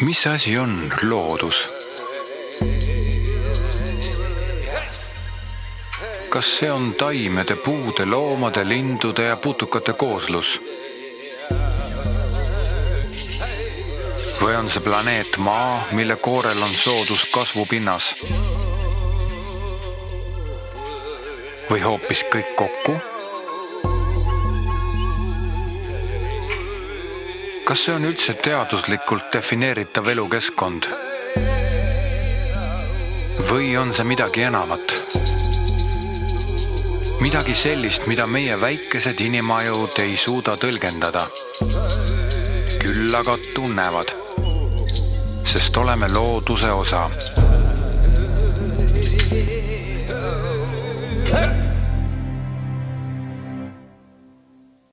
Mis asi on loodus? Kas see on taimede, puude, loomade, lindude ja putukate kooslus? Või on see planeet Maa, mille koorel on soodus kasvupinnas? Või hoopis kõik kokku? Kas see on üldse teaduslikult defineeritav elukeskkond? Või on see midagi enamat? Midagi sellist, mida meie väikesed inimajud ei suuda tõlgendada. Küll aga tunnevad, sest oleme looduse osa.